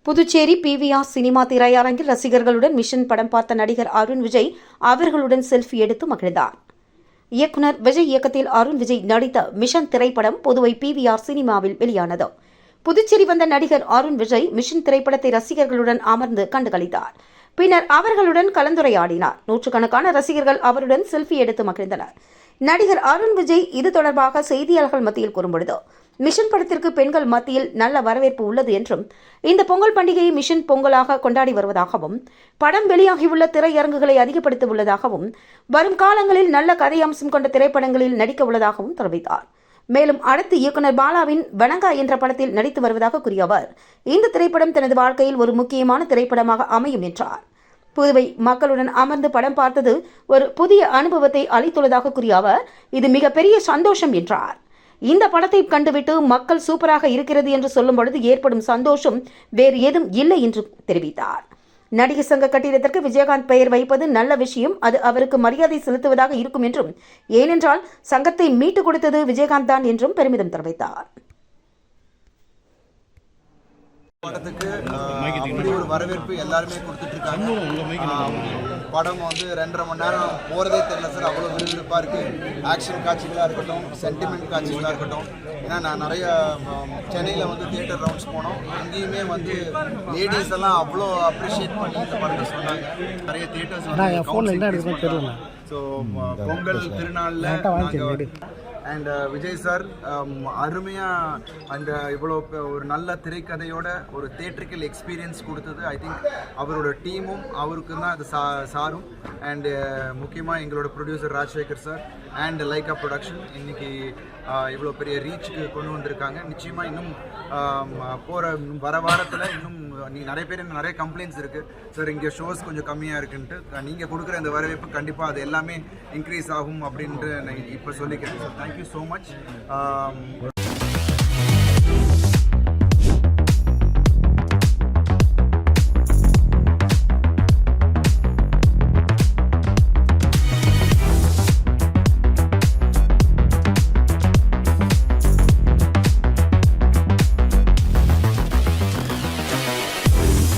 Puducherry PVR cinema திரையரங்கில் ரசிகர்களுடன் mission படம் பார்த்த நடிகர் அருண் விஜய் அவர்களுடன் செல்ஃபி எடுத்து மகிழ்ந்தார். இயக்குனர் விஜய் இயக்கத்தில் அருண் விஜய் நடித்த மிஷன் திரைப்படம் புதுவை பிவிஆர் சினிமாவில் வெளியானது. புதுச்சேரி வந்த நடிகர் அருண் விஜய் மிஷன் திரைப்படத்தை ரசிகர்களுடன் அமர்ந்து கண்டுகளித்தார். பின்னர் அவர்களுடன் கலந்துரையாடினார். நூற்றுக்கணக்கான ரசிகர்கள் அவருடன் செல்ஃபி எடுத்து மகிழ்ந்தனர். நடிகர் அருண் விஜய் இது தொடர்பாக செய்தியாளர்கள் மத்தியில் கூறும்பொழுது, மிஷன் படத்திற்கு பெண்கள் மத்தியில் நல்ல வரவேற்பு உள்ளது என்றும், இந்த பொங்கல் பண்டிகையை மிஷன் பொங்கலாக கொண்டாடி வருவதாகவும், படம் வெளியாகியுள்ள திரையரங்குகளை அதிகப்படுத்த உள்ளதாகவும், வரும் காலங்களில் நல்ல கதை அம்சம் கொண்ட திரைப்படங்களில் நடிக்க உள்ளதாகவும் தெரிவித்தார். மேலும் அடுத்து இயக்குனர் பாலாவின் வணங்கா என்ற படத்தில் நடித்து வருவதாக கூறிய அவர், இந்த திரைப்படம் தனது வாழ்க்கையில் ஒரு முக்கியமான திரைப்படமாக அமையும் என்றார். புதுவை மக்களுடன் அமர்ந்து படம் பார்த்தது ஒரு புதிய அனுபவத்தை அளித்துள்ளதாக கூறிய அவர், இது மிகப்பெரிய சந்தோஷம் என்றார். இந்த படத்தை கண்டுவிட்டு மக்கள் சூப்பராக இருக்கிறது என்று சொல்லும் பொழுது ஏற்படும் சந்தோஷம் வேறு ஏதும் இல்லை என்று தெரிவித்தார். நடிகர் சங்க கட்டிடத்திற்கு விஜயகாந்த் பெயர் வைப்பது நல்ல விஷயம். அது அவருக்கு மரியாதை செலுத்துவதாக இருக்கும் என்றும், ஏனென்றால் சங்கத்தை மீட்டுக் கொடுத்தது விஜயகாந்த் தான் என்றும் பெருமிதம் தெரிவித்தார். படத்துக்கு அப்படி ஒரு வரவேற்பு எல்லாருமே கொடுத்துட்டு இருக்காங்க. படம் வந்து 2.5 மணி நேரம் போகிறதே தெரியல சார். அவ்வளோ விறுவிறுப்பாக இருக்குது. ஆக்ஷன் காட்சிகளாக இருக்கட்டும், சென்டிமெண்ட் காட்சிகளாக இருக்கட்டும். ஏன்னா நான் நிறைய சென்னையில் வந்து தியேட்டர் ரவுண்ட்ஸ் போனோம். அங்கேயுமே வந்து லேடிஸ் எல்லாம் அவ்வளோ அப்ரிஷியேட் பண்ணி இந்த படத்தை சொன்னாங்க. நிறைய தியேட்டர்ஸ் வந்து ஸோ பொங்கல் திருநாளில் அண்ட் விஜய் சார் அருமையாக அந்த இவ்வளோ ஒரு நல்ல திரைக்கதையோட ஒரு தியேட்ரிக்கல் எக்ஸ்பீரியன்ஸ் கொடுத்தது. ஐ திங்க் அவரோட டீமும் அவருக்கு தான் அது சாரும். அண்டு முக்கியமாக எங்களோட producer Rajasekar sir and Lyca production இன்னைக்கு இவ்வளோ பெரிய ரீச்சுக்கு கொண்டு வந்திருக்காங்க. நிச்சயமாக இன்னும் வர வாரத்தில் இன்னும் நிறைய பேர் நிறைய கம்ப்ளைண்ட்ஸ் இருக்குது சார், இங்கே ஷோஸ் கொஞ்சம் கம்மியாக இருக்குன்ட்டு. நீங்கள் கொடுக்குற இந்த வரவேற்பு கண்டிப்பாக அது எல்லாமே இன்க்ரீஸ் ஆகும் அப்படின்ட்டு நான் இப்போ சொல்லிக்கிறேன். So thank you so much.